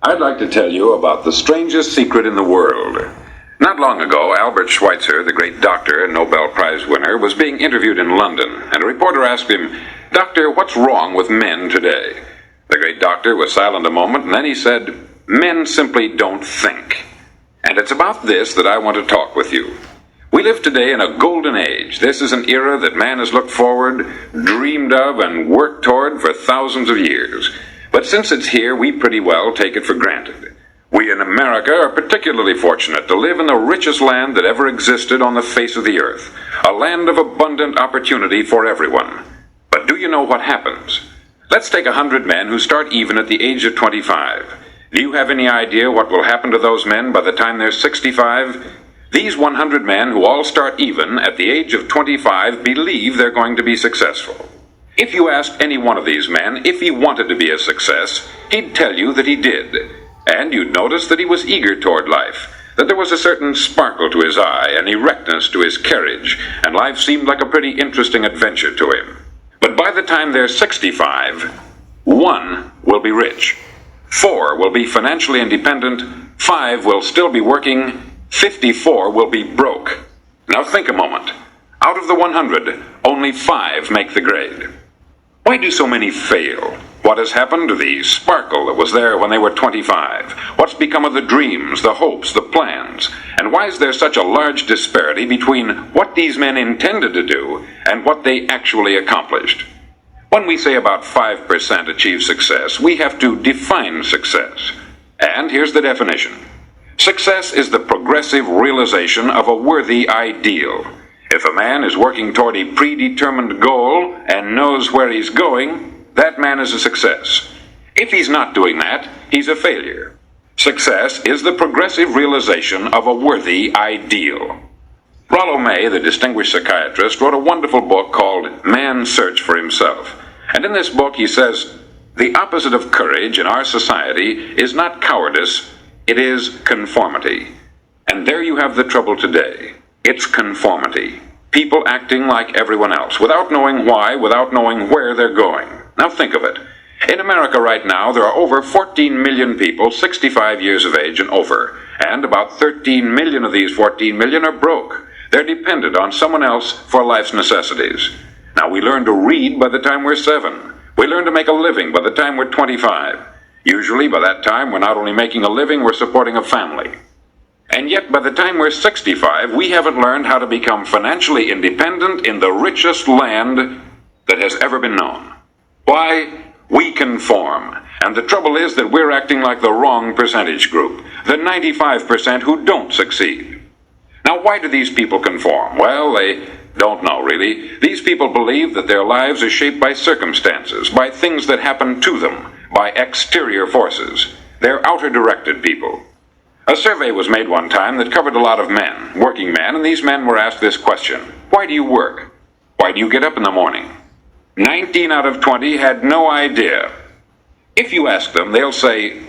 I'd like to tell you about the strangest secret in the world. Not long ago, Albert Schweitzer, the great doctor and Nobel Prize winner, was being interviewed in London, and a reporter asked him, "Doctor, what's wrong with men today?" The great doctor was silent a moment, and then he said, "Men simply don't think." And it's about this that I want to talk with you. We live today in a golden age. This is an era that man has looked forward, dreamed of, and worked toward for thousands of years. But since it's here, we pretty well take it for granted. We in America are particularly fortunate to live in the richest land that ever existed on the face of the earth, a land of abundant opportunity for everyone. But do you know what happens? Let's take 100 men who start even at the age of 25. Do you have any idea what will happen to those men by the time they're 65? These 100 men who all start even at the age of 25 believe they're going to be successful. If you asked any one of these men if he wanted to be a success, he'd tell you that he did. And you'd notice that he was eager toward life, that there was a certain sparkle to his eye, an erectness to his carriage, and life seemed like a pretty interesting adventure to him. But by the time they're 65, 1 will be rich, 4 will be financially independent, 5 will still be working, 54 will be broke. Now think a moment. Out of the 100, only 5 make the grade. Why do so many fail? What has happened to the sparkle that was there when they were 25? What's become of the dreams, the hopes, the plans? And why is there such a large disparity between what these men intended to do and what they actually accomplished? When we say about 5% achieve success, we have to define success. And here's the definition. Success is the progressive realization of a worthy ideal. If a man is working toward a predetermined goal and knows where he's going, that man is a success. If he's not doing that, he's a failure. Success is the progressive realization of a worthy ideal. Rollo May, the distinguished psychiatrist, wrote a wonderful book called Man's Search for Himself. And in this book he says, the opposite of courage in our society is not cowardice, it is conformity. And there you have the trouble today. It's conformity. People acting like everyone else, without knowing why, without knowing where they're going. Now think of it. In America right now, there are over 14 million people 65 years of age and over, and about 13 million of these 14 million are broke. They're dependent on someone else for life's necessities. Now we learn to read by the time we're 7. We learn to make a living by the time we're 25. Usually by that time we're not only making a living, we're supporting a family. And yet by the time we're 65, we haven't learned how to become financially independent in the richest land that has ever been known. Why? We conform. And the trouble is that we're acting like the wrong percentage group, the 95% who don't succeed. Now why do these people conform? Well, they don't know really. These people believe that their lives are shaped by circumstances, by things that happen to them, by exterior forces. They're outer-directed people. A survey was made one time that covered a lot of men, working men, and these men were asked this question. Why do you work? Why do you get up in the morning? 19 out of 20 had no idea. If you ask them, they'll say,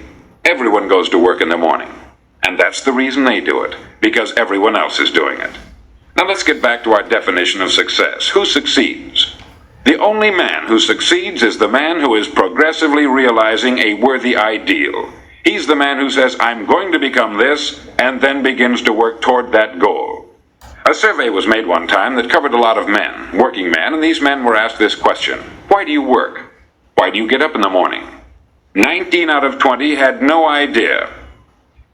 everyone goes to work in the morning. And that's the reason they do it, because everyone else is doing it. Now let's get back to our definition of success. Who succeeds? The only man who succeeds is the man who is progressively realizing a worthy ideal. He's the man who says, I'm going to become this, and then begins to work toward that goal. A survey was made one time that covered a lot of men, working men, and these men were asked this question. Why do you work? Why do you get up in the morning? 19 out of 20 had no idea.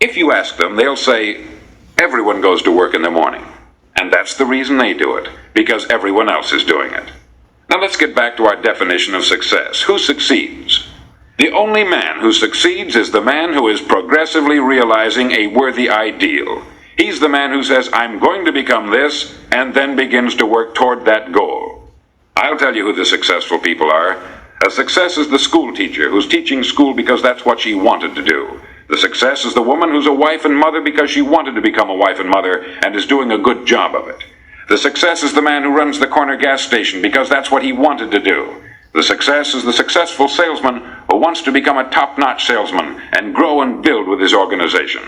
If you ask them, they'll say, everyone goes to work in the morning. And that's the reason they do it, because everyone else is doing it. Now let's get back to our definition of success. Who succeeds? The only man who succeeds is the man who is progressively realizing a worthy ideal. He's the man who says, I'm going to become this, and then begins to work toward that goal. I'll tell you who the successful people are. A success is the school teacher who's teaching school because that's what she wanted to do. The success is the woman who's a wife and mother because she wanted to become a wife and mother and is doing a good job of it. The success is the man who runs the corner gas station because that's what he wanted to do. The success is the successful salesman who wants to become a top-notch salesman and grow and build with his organization.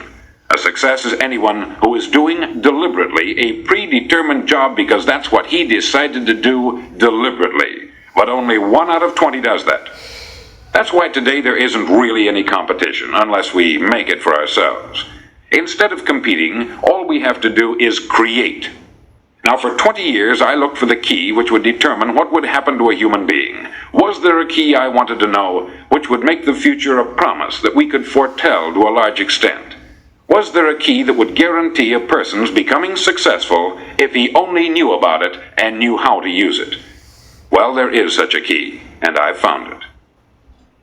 A success is anyone who is doing deliberately a predetermined job because that's what he decided to do deliberately. But only 1 out of 20 does that. That's why today there isn't really any competition, unless we make it for ourselves. Instead of competing, all we have to do is create. Now, for 20 years, I looked for the key which would determine what would happen to a human being. Was there a key I wanted to know which would make the future a promise that we could foretell to a large extent? Was there a key that would guarantee a person's becoming successful if he only knew about it and knew how to use it? Well, there is such a key, and I've found it.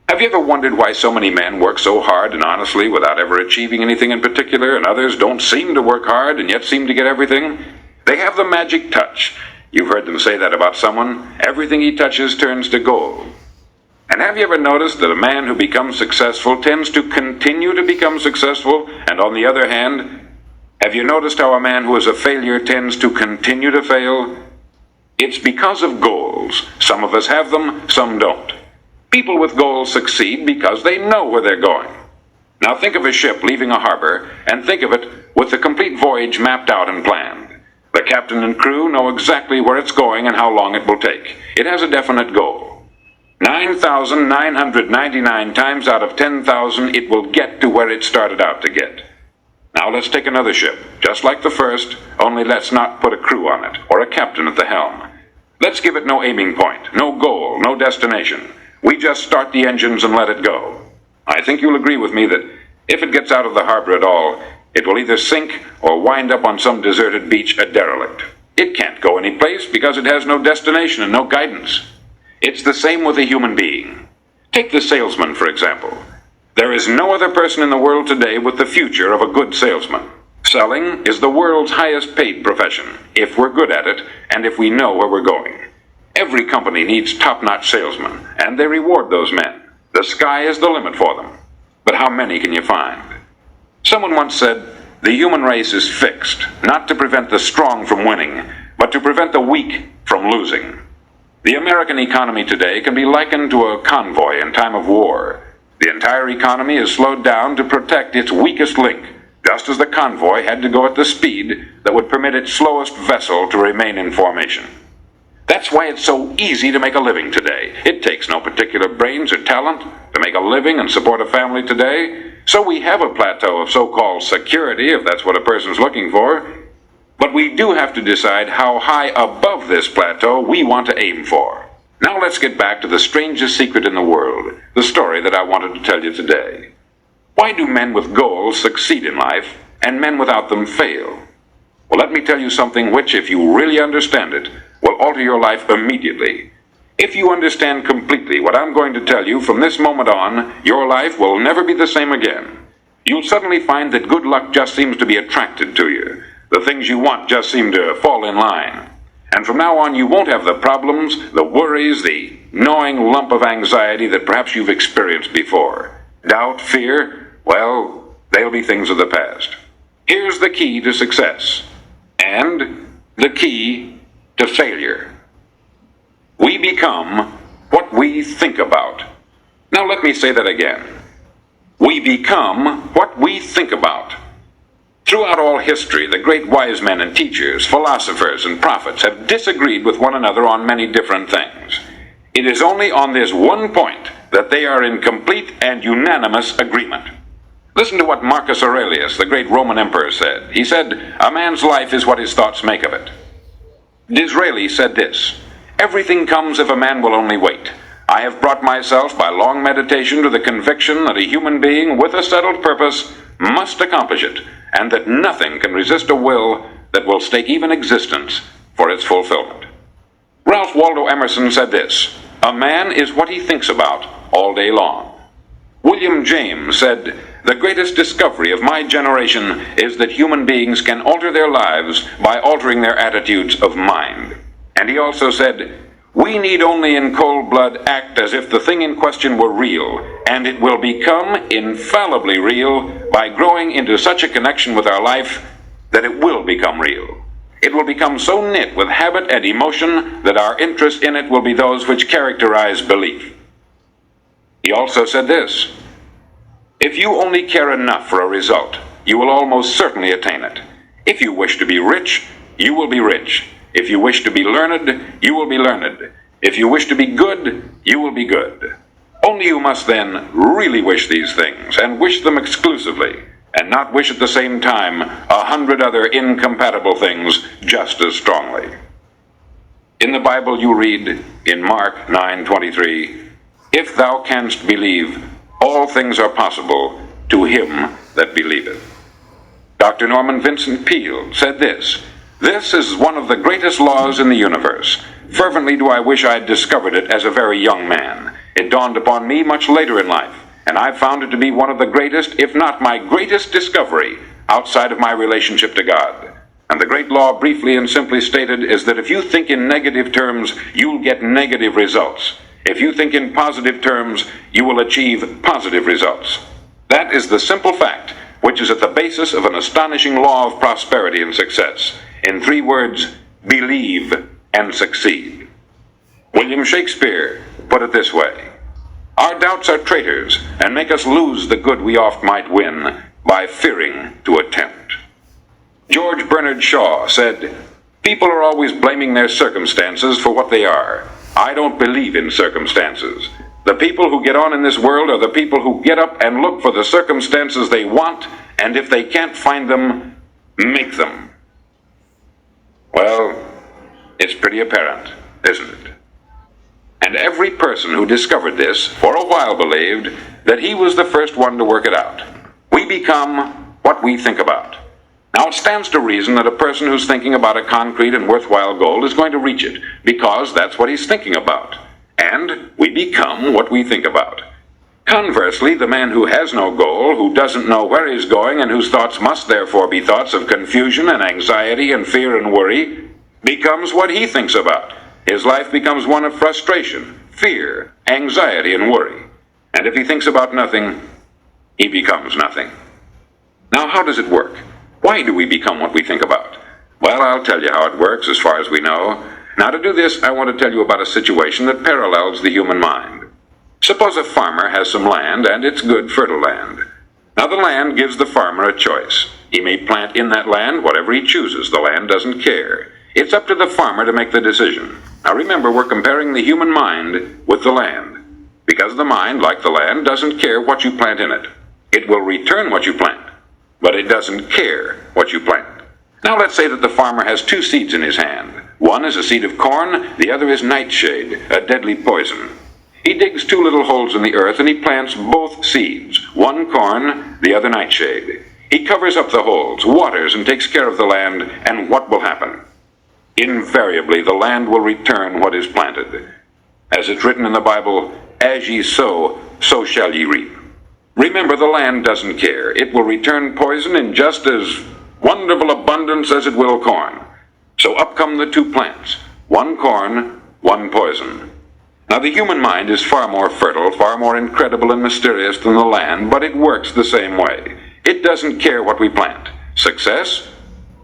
Have you ever wondered why so many men work so hard and honestly without ever achieving anything in particular, and others don't seem to work hard and yet seem to get everything? They have the magic touch. You've heard them say that about someone. Everything he touches turns to gold. And have you ever noticed that a man who becomes successful tends to continue to become successful? And on the other hand, have you noticed how a man who is a failure tends to continue to fail? It's because of goals. Some of us have them, some don't. People with goals succeed because they know where they're going. Now think of a ship leaving a harbor, and think of it with the complete voyage mapped out and planned. The captain and crew know exactly where it's going and how long it will take. It has a definite goal. 9,999 times out of 10,000 it will get to where it started out to get. Now let's take another ship, just like the first, only let's not put a crew on it, or a captain at the helm. Let's give it no aiming point, no goal, no destination. We just start the engines and let it go. I think you'll agree with me that if it gets out of the harbor at all, it will either sink or wind up on some deserted beach a derelict. It can't go any place because it has no destination and no guidance. It's the same with a human being. Take the salesman, for example. There is no other person in the world today with the future of a good salesman. Selling is the world's highest paid profession, if we're good at it and if we know where we're going. Every company needs top-notch salesmen, and they reward those men. The sky is the limit for them. But how many can you find? Someone once said, the human race is fixed, not to prevent the strong from winning, but to prevent the weak from losing. The American economy today can be likened to a convoy in time of war. The entire economy is slowed down to protect its weakest link, just as the convoy had to go at the speed that would permit its slowest vessel to remain in formation. That's why it's so easy to make a living today. It takes no particular brains or talent to make a living and support a family today. So we have a plateau of so-called security, if that's what a person's looking for. But we do have to decide how high above this plateau we want to aim for. Now let's get back to the strangest secret in the world, the story that I wanted to tell you today. Why do men with goals succeed in life, and men without them fail? Well, let me tell you something which, if you really understand it, will alter your life immediately. If you understand completely what I'm going to tell you from this moment on, your life will never be the same again. You'll suddenly find that good luck just seems to be attracted to you. The things you want just seem to fall in line. And from now on, you won't have the problems, the worries, the gnawing lump of anxiety that perhaps you've experienced before. Doubt, fear, well, they'll be things of the past. Here's the key to success, and the key to failure. We become what we think about. Now let me say that again. We become what we think about. Throughout all history, the great wise men and teachers, philosophers and prophets have disagreed with one another on many different things. It is only on this one point that they are in complete and unanimous agreement. Listen to what Marcus Aurelius, the great Roman emperor, said. He said, "A man's life is what his thoughts make of it." Disraeli said this, "Everything comes if a man will only wait. I have brought myself by long meditation to the conviction that a human being with a settled purpose must accomplish it, and that nothing can resist a will that will stake even existence for its fulfillment." Ralph Waldo Emerson said this, "A man is what he thinks about all day long." William James said, "The greatest discovery of my generation is that human beings can alter their lives by altering their attitudes of mind." And he also said, "We need only in cold blood act as if the thing in question were real, and it will become infallibly real by growing into such a connection with our life that it will become real. It will become so knit with habit and emotion that our interest in it will be those which characterize belief." He also said this, "If you only care enough for a result, you will almost certainly attain it. If you wish to be rich, you will be rich. If you wish to be learned, you will be learned. If you wish to be good, you will be good." Only you must then really wish these things, and wish them exclusively, and not wish at the same time 100 other incompatible things just as strongly. In the Bible you read in Mark 9:23, "If thou canst believe, all things are possible to him that believeth." Dr. Norman Vincent Peale said this, "This is one of the greatest laws in the universe. Fervently do I wish I had discovered it as a very young man. It dawned upon me much later in life, and I found it to be one of the greatest, if not my greatest discovery, outside of my relationship to God. And the great law, briefly and simply stated, is that if you think in negative terms, you'll get negative results. If you think in positive terms, you will achieve positive results. That is the simple fact, which is at the basis of an astonishing law of prosperity and success. In 3 words, believe and succeed." William Shakespeare put it this way, "Our doubts are traitors, and make us lose the good we oft might win, by fearing to attempt." George Bernard Shaw said, "People are always blaming their circumstances for what they are. I don't believe in circumstances. The people who get on in this world are the people who get up and look for the circumstances they want, and if they can't find them, make them." Well, it's pretty apparent, isn't it? And every person who discovered this for a while believed that he was the first one to work it out. We become what we think about. Now it stands to reason that a person who's thinking about a concrete and worthwhile goal is going to reach it, because that's what he's thinking about. And we become what we think about. Conversely, the man who has no goal, who doesn't know where he's going, and whose thoughts must therefore be thoughts of confusion and anxiety and fear and worry, becomes what he thinks about. His life becomes one of frustration, fear, anxiety, and worry. And if he thinks about nothing, he becomes nothing. Now, how does it work? Why do we become what we think about? Well, I'll tell you how it works as far as we know. Now, to do this, I want to tell you about a situation that parallels the human mind. Suppose a farmer has some land, and it's good, fertile land. Now, the land gives the farmer a choice. He may plant in that land whatever he chooses. The land doesn't care. It's up to the farmer to make the decision. Now, remember, we're comparing the human mind with the land, because the mind, like the land, doesn't care what you plant in it. It will return what you plant, but it doesn't care what you plant. Now, let's say that the farmer has 2 seeds in his hand. One is a seed of corn, the other is nightshade, a deadly poison. He digs 2 little holes in the earth and he plants both seeds, one corn, the other nightshade. He covers up the holes, waters, and takes care of the land, and what will happen? Invariably, the land will return what is planted. As it's written in the Bible, "As ye sow, so shall ye reap." Remember, the land doesn't care. It will return poison in just as wonderful abundance as it will corn. So up come the 2 plants, one corn, one poison. Now, the human mind is far more fertile, far more incredible and mysterious than the land, but it works the same way. It doesn't care what we plant. Success,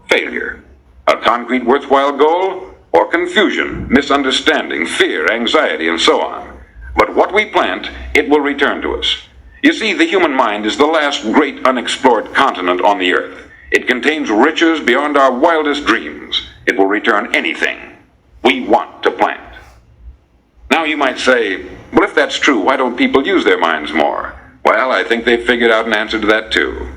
failure. A concrete worthwhile goal, or confusion, misunderstanding, fear, anxiety, and so on. But what we plant, it will return to us. You see, the human mind is the last great unexplored continent on the earth. It contains riches beyond our wildest dreams. It will return anything we want to plant. Now you might say, well, if that's true, why don't people use their minds more? Well, I think they've figured out an answer to that too.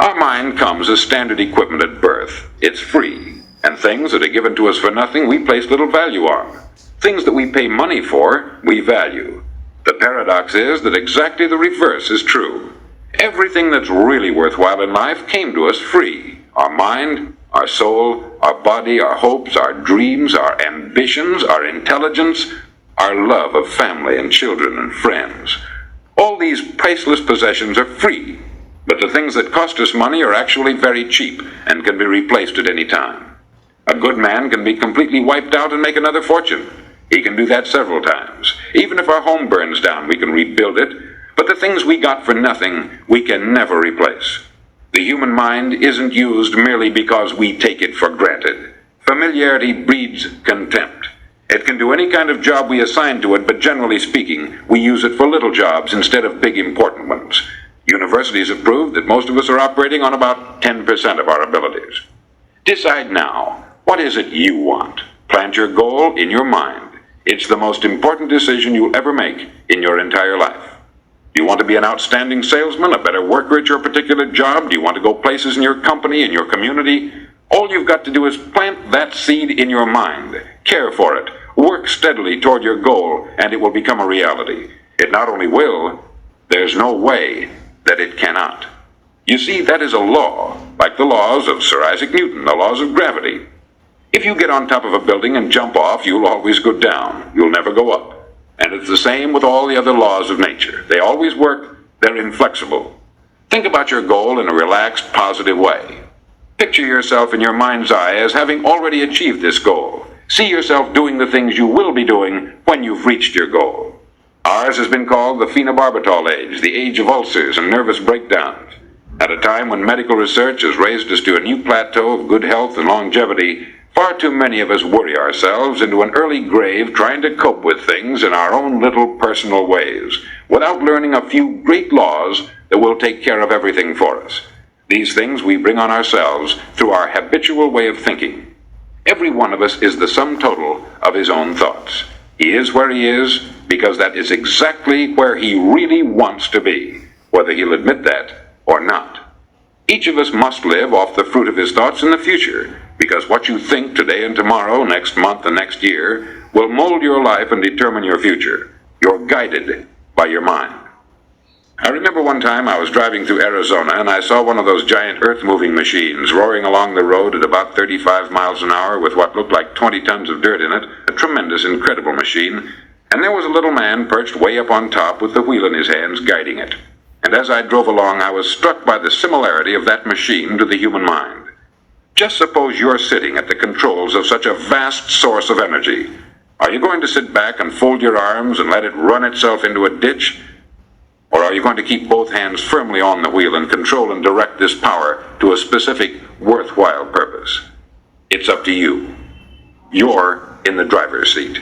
Our mind comes as standard equipment at birth. It's free, and things that are given to us for nothing we place little value on. Things that we pay money for, we value. The paradox is that exactly the reverse is true. Everything that's really worthwhile in life came to us free. Our mind, our soul, our body, our hopes, our dreams, our ambitions, our intelligence, our love of family and children and friends. All these priceless possessions are free, but the things that cost us money are actually very cheap and can be replaced at any time. A good man can be completely wiped out and make another fortune. He can do that several times. Even if our home burns down, we can rebuild it, but the things we got for nothing, we can never replace. The human mind isn't used merely because we take it for granted. Familiarity breeds contempt. It can do any kind of job we assign to it, but generally speaking, we use it for little jobs instead of big important ones. Universities have proved that most of us are operating on about 10% of our abilities. Decide now, what is it you want? Plant your goal in your mind. It's the most important decision you'll ever make in your entire life. Do you want to be an outstanding salesman, a better worker at your particular job? Do you want to go places in your company, in your community? All you've got to do is plant that seed in your mind, care for it, work steadily toward your goal, and it will become a reality. It not only will, there's no way that it cannot. You see, that is a law, like the laws of Sir Isaac Newton, the laws of gravity. If you get on top of a building and jump off, you'll always go down. You'll never go up. And it's the same with all the other laws of nature. They always work. They're inflexible. Think about your goal in a relaxed, positive way. Picture yourself in your mind's eye as having already achieved this goal. See yourself doing the things you will be doing when you've reached your goal. Ours has been called the phenobarbital age, the age of ulcers and nervous breakdowns. At a time when medical research has raised us to a new plateau of good health and longevity, far too many of us worry ourselves into an early grave trying to cope with things in our own little personal ways, without learning a few great laws that will take care of everything for us. These things we bring on ourselves through our habitual way of thinking. Every one of us is the sum total of his own thoughts. He is where he is because that is exactly where he really wants to be, whether he'll admit that or not. Each of us must live off the fruit of his thoughts in the future, because what you think today and tomorrow, next month and next year, will mold your life and determine your future. You're guided by your mind. I remember one time I was driving through Arizona and I saw one of those giant earth-moving machines roaring along the road at about 35 miles an hour with what looked like 20 tons of dirt in it, a tremendous, incredible machine, and there was a little man perched way up on top with the wheel in his hands guiding it. And as I drove along, I was struck by the similarity of that machine to the human mind. Just suppose you're sitting at the controls of such a vast source of energy. Are you going to sit back and fold your arms and let it run itself into a ditch? Or are you going to keep both hands firmly on the wheel and control and direct this power to a specific, worthwhile purpose? It's up to you. You're in the driver's seat.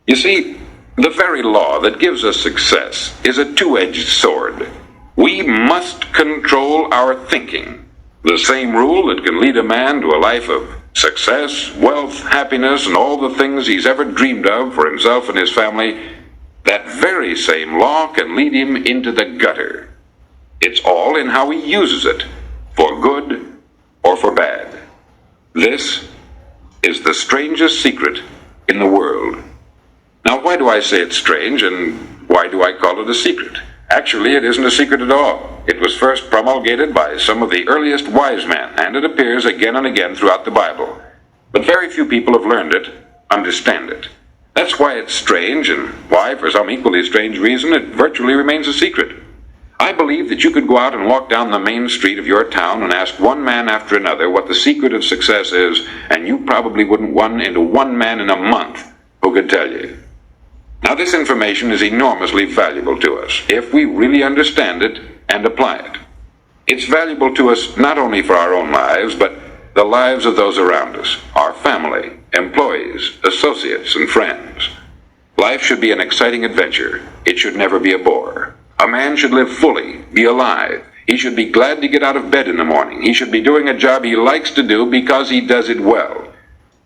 You see, the very law that gives us success is a two-edged sword. We must control our thinking. The same rule that can lead a man to a life of success, wealth, happiness, and all the things he's ever dreamed of for himself and his family, that very same law can lead him into the gutter. It's all in how he uses it, for good or for bad. This is the strangest secret in the world. Now, why do I say it's strange, and why do I call it a secret? Actually, it isn't a secret at all. It was first promulgated by some of the earliest wise men, and it appears again and again throughout the Bible. But very few people have learned it, understand it. That's why it's strange, and why, for some equally strange reason, it virtually remains a secret. I believe that you could go out and walk down the main street of your town and ask one man after another what the secret of success is, and you probably wouldn't run into one man in a month who could tell you. Now, this information is enormously valuable to us, if we really understand it and apply it. It's valuable to us not only for our own lives, but the lives of those around us, our family, employees, associates, and friends. Life should be an exciting adventure. It should never be a bore. A man should live fully, be alive. He should be glad to get out of bed in the morning. He should be doing a job he likes to do because he does it well.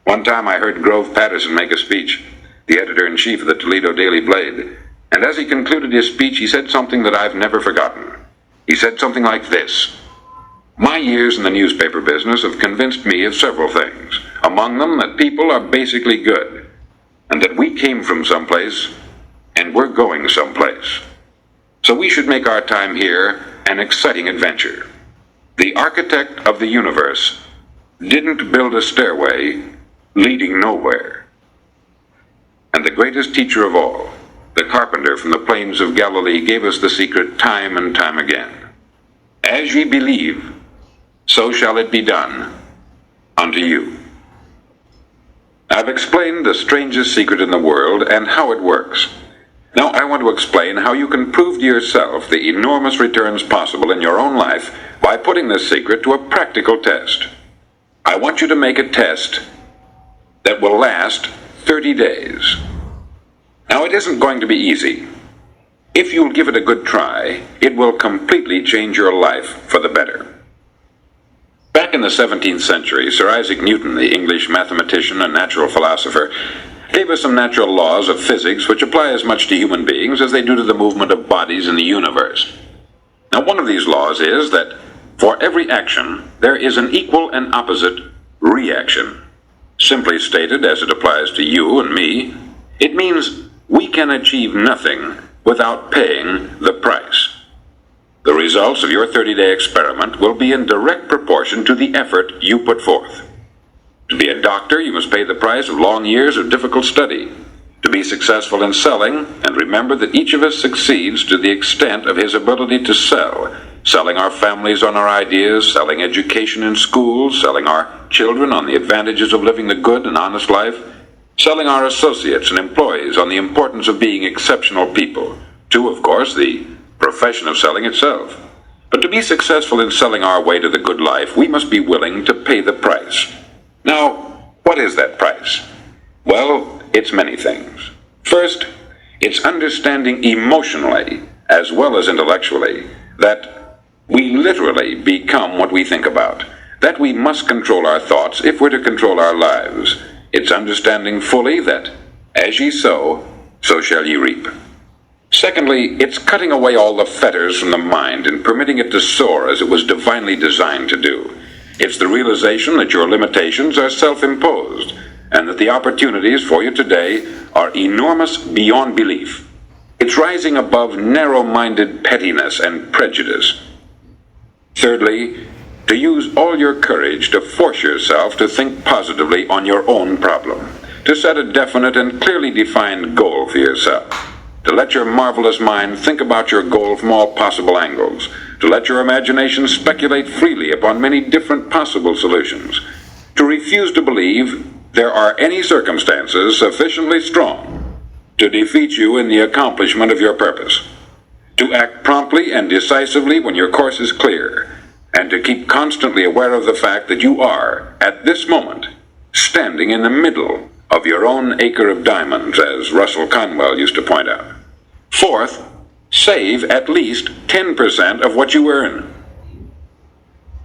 One time I heard Grove Patterson make a speech, the editor-in-chief of the Toledo Daily Blade, and as he concluded his speech, he said something that I've never forgotten. He said something like this: "My years in the newspaper business have convinced me of several things, among them that people are basically good, and that we came from someplace, and we're going someplace. So we should make our time here an exciting adventure. The architect of the universe didn't build a stairway leading nowhere. And the greatest teacher of all, the carpenter from the plains of Galilee, gave us the secret time and time again. As ye believe, so shall it be done unto you." I've explained the strangest secret in the world and how it works. Now I want to explain how you can prove to yourself the enormous returns possible in your own life by putting this secret to a practical test. I want you to make a test that will last 30 days. Now, it isn't going to be easy. If you'll give it a good try, it will completely change your life for the better. Back in the 17th century, Sir Isaac Newton, the English mathematician and natural philosopher, gave us some natural laws of physics which apply as much to human beings as they do to the movement of bodies in the universe. Now, one of these laws is that for every action, there is an equal and opposite reaction. Simply stated, as it applies to you and me, it means we can achieve nothing without paying the price. The results of your 30-day experiment will be in direct proportion to the effort you put forth. To be a doctor, you must pay the price of long years of difficult study. To be successful in selling, and remember that each of us succeeds to the extent of his ability to sell, selling our families on our ideas, selling education in schools, selling our children on the advantages of living the good and honest life, selling our associates and employees on the importance of being exceptional people, to, of course, the profession of selling itself. But to be successful in selling our way to the good life, we must be willing to pay the price. Now, what is that price? Well, it's many things. First, it's understanding emotionally, as well as intellectually, that we literally become what we think about, that we must control our thoughts if we're to control our lives. It's understanding fully that, as ye sow, so shall ye reap. Secondly, it's cutting away all the fetters from the mind and permitting it to soar as it was divinely designed to do. It's the realization that your limitations are self-imposed, and that the opportunities for you today are enormous beyond belief. It's rising above narrow-minded pettiness and prejudice. Thirdly, to use all your courage to force yourself to think positively on your own problem, to set a definite and clearly defined goal for yourself, to let your marvelous mind think about your goal from all possible angles, to let your imagination speculate freely upon many different possible solutions, to refuse to believe there are any circumstances sufficiently strong to defeat you in the accomplishment of your purpose, to act promptly and decisively when your course is clear, and to keep constantly aware of the fact that you are, at this moment, standing in the middle of your own acre of diamonds, as Russell Conwell used to point out. Fourth, save at least 10% of what you earn.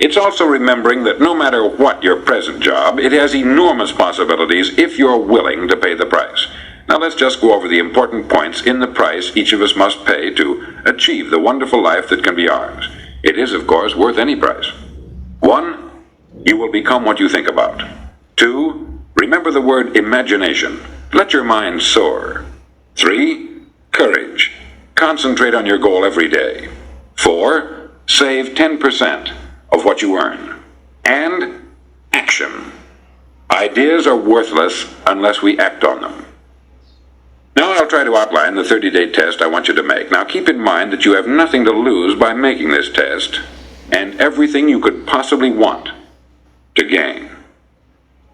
It's also remembering that no matter what your present job, it has enormous possibilities if you're willing to pay the price. Now let's just go over the important points in the price each of us must pay to achieve the wonderful life that can be ours. It is, of course, worth any price. 1, you will become what you think about. 2, remember the word imagination. Let your mind soar. 3, courage. Concentrate on your goal every day. 4, save 10% of what you earn. And action. Ideas are worthless unless we act on them. Now I'll try to outline the 30-day test I want you to make. Now keep in mind that you have nothing to lose by making this test, and everything you could possibly want to gain.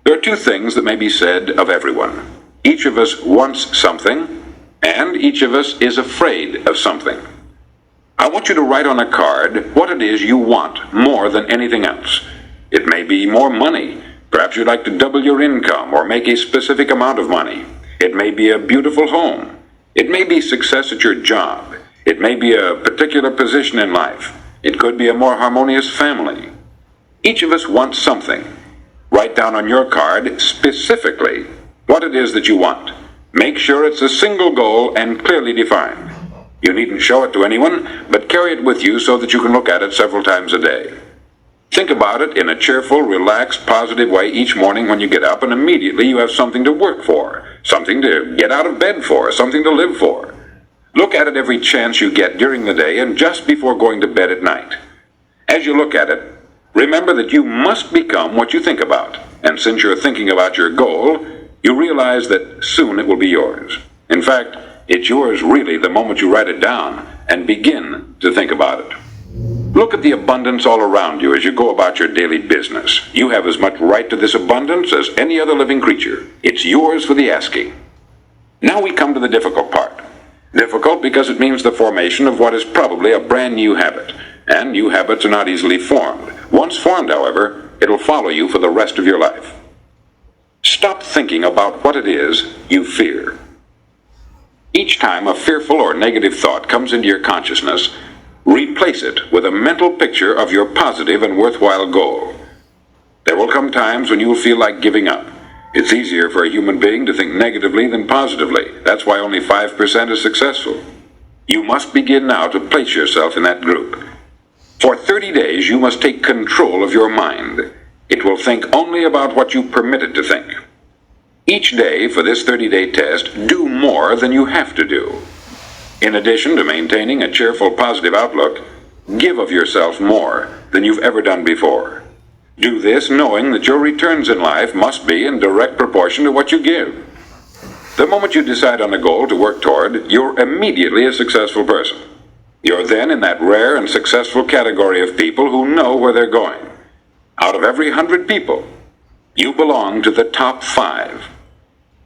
There are 2 things that may be said of everyone. Each of us wants something, and each of us is afraid of something. I want you to write on a card what it is you want more than anything else. It may be more money. Perhaps you'd like to double your income or make a specific amount of money. It may be a beautiful home. It may be success at your job. It may be a particular position in life. It could be a more harmonious family. Each of us wants something. Write down on your card specifically what it is that you want. Make sure it's a single goal and clearly defined. You needn't show it to anyone, but carry it with you so that you can look at it several times a day. Think about it in a cheerful, relaxed, positive way each morning when you get up, and immediately you have something to work for, something to get out of bed for, something to live for. Look at it every chance you get during the day and just before going to bed at night. As you look at it, remember that you must become what you think about, and since you're thinking about your goal, you realize that soon it will be yours. In fact, it's yours really the moment you write it down and begin to think about it. Look at the abundance all around you as you go about your daily business. You have as much right to this abundance as any other living creature. It's yours for the asking. Now we come to the difficult part. Difficult because it means the formation of what is probably a brand new habit. And new habits are not easily formed. Once formed, however, it'll follow you for the rest of your life. Stop thinking about what it is you fear. Each time a fearful or negative thought comes into your consciousness, replace it with a mental picture of your positive and worthwhile goal. There will come times when you will feel like giving up. It's easier for a human being to think negatively than positively. That's why only 5% is successful. You must begin now to place yourself in that group. For 30 days, you must take control of your mind. It will think only about what you permit it to think. Each day for this 30-day test, do more than you have to do. In addition to maintaining a cheerful, positive outlook, give of yourself more than you've ever done before. Do this knowing that your returns in life must be in direct proportion to what you give. The moment you decide on a goal to work toward, you're immediately a successful person. You're then in that rare and successful category of people who know where they're going. Out of every 100 people, you belong to the top 5.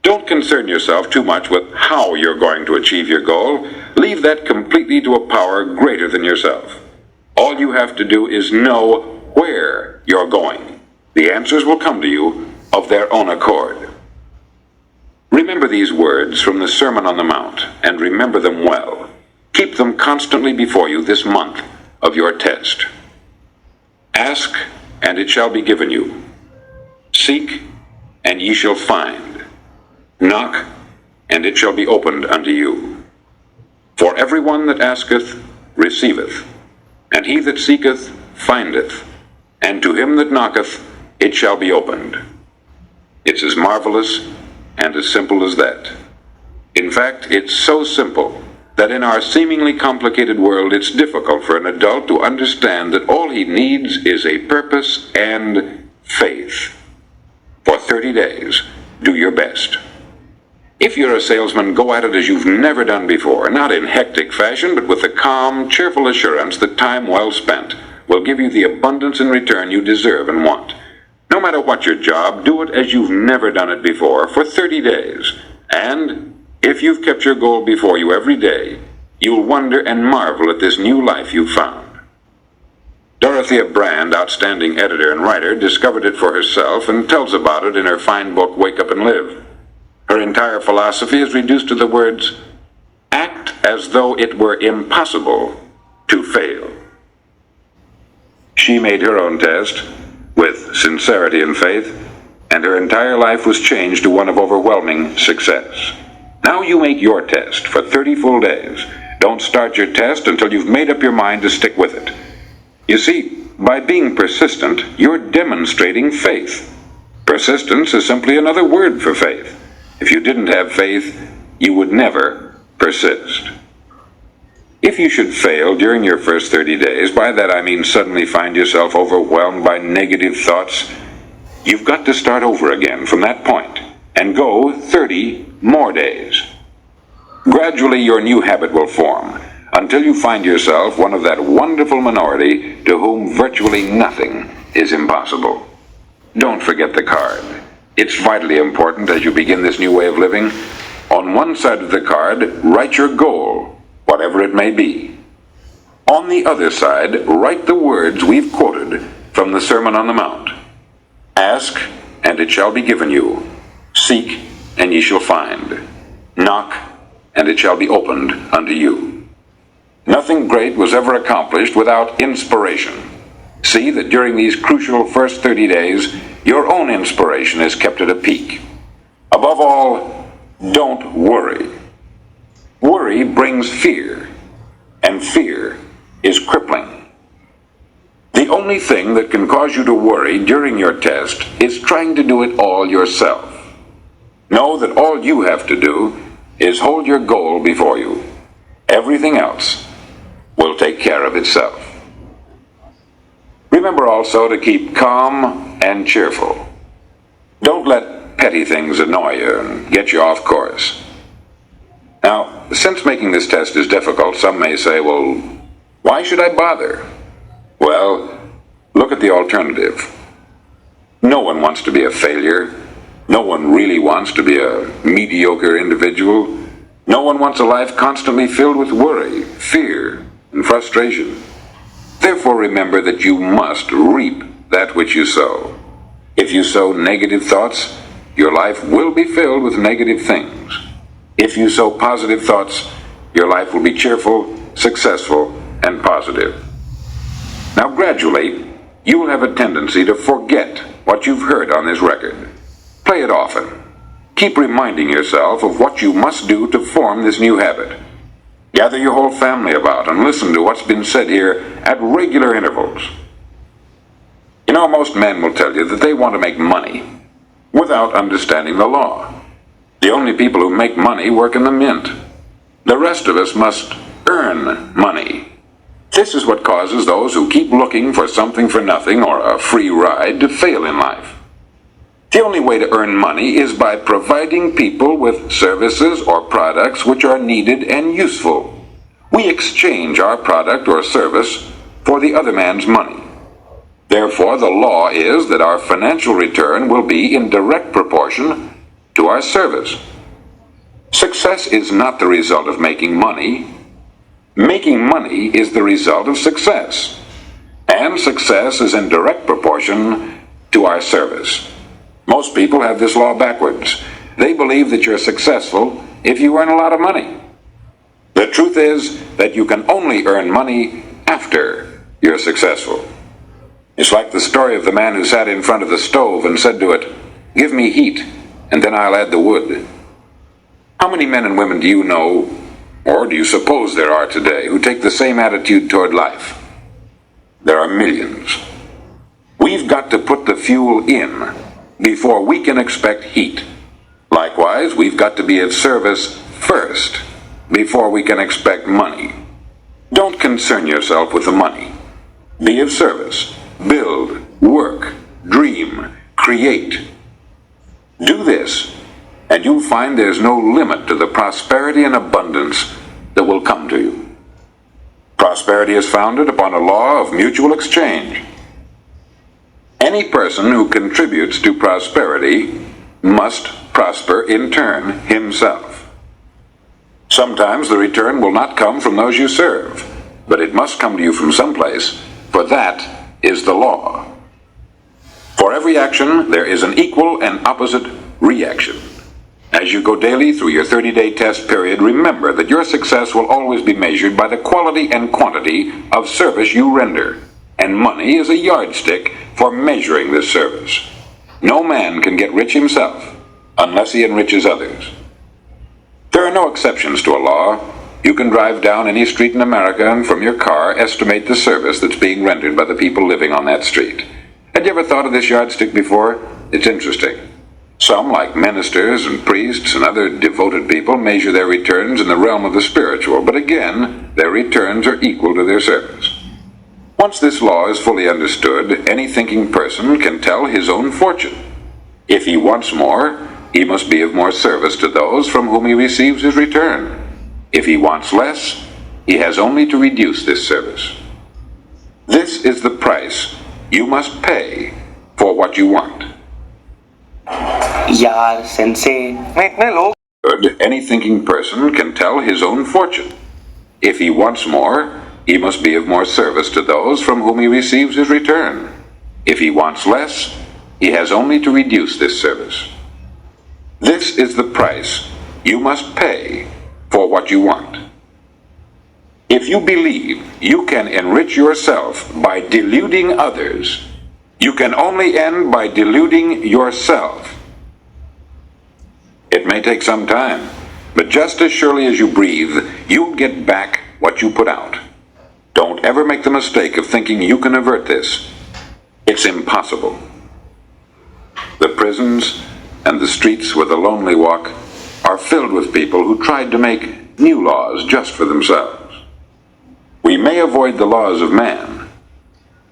Don't concern yourself too much with how you're going to achieve your goal. Leave that completely to a power greater than yourself. All you have to do is know where you're going. The answers will come to you of their own accord. Remember these words from the Sermon on the Mount, and remember them well. Keep them constantly before you this month of your test. Ask, and it shall be given you. Seek, and ye shall find. Knock, and it shall be opened unto you. For every one that asketh receiveth, and he that seeketh findeth, and to him that knocketh it shall be opened. It's as marvelous and as simple as that. In fact, it's so simple that in our seemingly complicated world it's difficult for an adult to understand that all he needs is a purpose and faith. For 30 days, do your best. If you're a salesman, go at it as you've never done before, not in hectic fashion, but with the calm, cheerful assurance that time well spent will give you the abundance in return you deserve and want. No matter what your job, do it as you've never done it before for 30 days. And if you've kept your goal before you every day, you'll wonder and marvel at this new life you've found. Dorothea Brand, outstanding editor and writer, discovered it for herself and tells about it in her fine book, Wake Up and Live. Her entire philosophy is reduced to the words, act as though it were impossible to fail. She made her own test with sincerity and faith, and her entire life was changed to one of overwhelming success. Now you make your test for 30 full days. Don't start your test until you've made up your mind to stick with it. You see, by being persistent, you're demonstrating faith. Persistence is simply another word for faith. If you didn't have faith, you would never persist. If you should fail during your first 30 days, by that I mean suddenly find yourself overwhelmed by negative thoughts, you've got to start over again from that point and go 30 more days. Gradually your new habit will form until you find yourself one of that wonderful minority to whom virtually nothing is impossible. Don't forget the card. It's vitally important as you begin this new way of living. On one side of the card, write your goal, whatever it may be. On the other side, write the words we've quoted from the Sermon on the Mount. Ask, and it shall be given you. Seek, and ye shall find. Knock, and it shall be opened unto you. Nothing great was ever accomplished without inspiration. See that during these crucial first 30 days, your own inspiration is kept at a peak. Above all, don't worry. Worry brings fear, and fear is crippling. The only thing that can cause you to worry during your test is trying to do it all yourself. Know that all you have to do is hold your goal before you. Everything else will take care of itself. Remember also to keep calm and cheerful. Don't let petty things annoy you and get you off course. Now, since making this test is difficult, some may say, well, why should I bother? Well, look at the alternative. No one wants to be a failure. No one really wants to be a mediocre individual. No one wants a life constantly filled with worry, fear, and frustration. Therefore, remember that you must reap that which you sow. If you sow negative thoughts, your life will be filled with negative things. If you sow positive thoughts, your life will be cheerful, successful, and positive. Now, gradually, you will have a tendency to forget what you've heard on this record. Play it often. Keep reminding yourself of what you must do to form this new habit. Gather your whole family about and listen to what's been said here at regular intervals. You know, most men will tell you that they want to make money without understanding the law. The only people who make money work in the mint. The rest of us must earn money. This is what causes those who keep looking for something for nothing or a free ride to fail in life. The only way to earn money is by providing people with services or products which are needed and useful. We exchange our product or service for the other man's money. Therefore, the law is that our financial return will be in direct proportion to our service. Success is not the result of making money. Making money is the result of success. And success is in direct proportion to our service. Most people have this law backwards. They believe that you're successful if you earn a lot of money. The truth is that you can only earn money after you're successful. It's like the story of the man who sat in front of the stove and said to it, "Give me heat, and then I'll add the wood." How many men and women do you know, or do you suppose there are today, who take the same attitude toward life? There are millions. We've got to put the fuel in before we can expect heat. Likewise, we've got to be of service first before we can expect money. Don't concern yourself with the money. Be of service. Build, work, dream, create. Do this, and you'll find there's no limit to the prosperity and abundance that will come to you. Prosperity is founded upon a law of mutual exchange. Any person who contributes to prosperity must prosper in turn himself. Sometimes the return will not come from those you serve, but it must come to you from someplace, for that is the law. For every action, there is an equal and opposite reaction. As you go daily through your 30-day test period, remember that your success will always be measured by the quality and quantity of service you render, and money is a yardstick for measuring this service. No man can get rich himself unless he enriches others. There are no exceptions to a law. You can drive down any street in America and from your car estimate the service that's being rendered by the people living on that street. Had you ever thought of this yardstick before? It's interesting. Some, like ministers and priests and other devoted people, measure their returns in the realm of the spiritual, but again, their returns are equal to their service. Once this law is fully understood, any thinking person can tell his own fortune. If he wants more, he must be of more service to those from whom he receives his return. If he wants less, he has only to reduce this service. This is the price you must pay for what you want. यार sense मैं इतने लोग Any thinking person can tell his own fortune. If he wants more, he must be of more service to those from whom he receives his return. If he wants less, he has only to reduce this service. This is the price you must pay for what you want. If you believe you can enrich yourself by deluding others, you can only end by deluding yourself. It may take some time, but just as surely as you breathe, you'll get back what you put out. Don't ever make the mistake of thinking you can avert this. It's impossible. The prisons and the streets where the lonely walk are filled with people who tried to make new laws just for themselves. We may avoid the laws of man,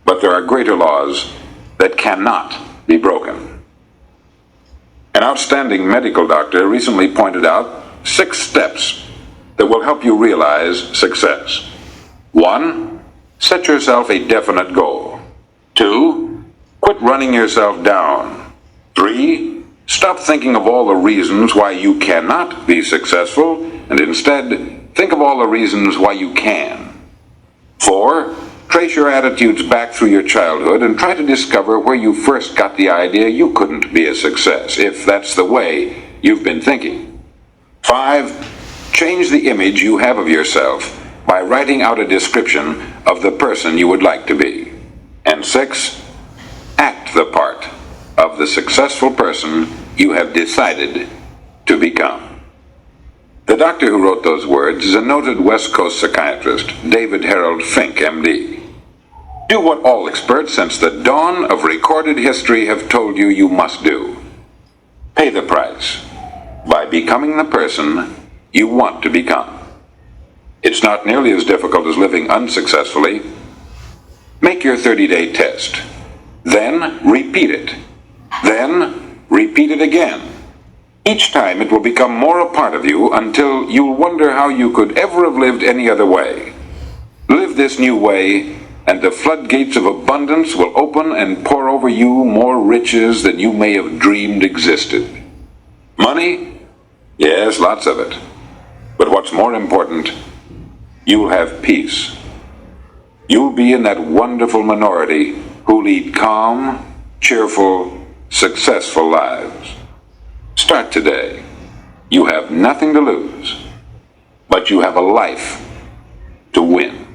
but there are greater laws that cannot be broken. An outstanding medical doctor recently pointed out 6 steps that will help you realize success. 1. Set yourself a definite goal. 2. Quit running yourself down. 3. Stop thinking of all the reasons why you cannot be successful, and instead think of all the reasons why you can. 4. Trace your attitudes back through your childhood and try to discover where you first got the idea you couldn't be a success, if that's the way you've been thinking. 5. Change the image you have of yourself by writing out a description of the person you would like to be. And 6. Act the part of the successful person you have decided to become. The doctor who wrote those words is a noted West Coast psychiatrist, David Harold Fink, MD. Do what all experts since the dawn of recorded history have told you you must do. Pay the price by becoming the person you want to become. It's not nearly as difficult as living unsuccessfully. Make your 30-day test. Then repeat it. Then repeat it again. Each time it will become more a part of you until you'll wonder how you could ever have lived any other way. Live this new way, and the floodgates of abundance will open and pour over you more riches than you may have dreamed existed. Money? Yes, lots of it. But what's more important, you'll have peace. You'll be in that wonderful minority who lead calm, cheerful, successful lives. Start today. You have nothing to lose, but you have a life to win.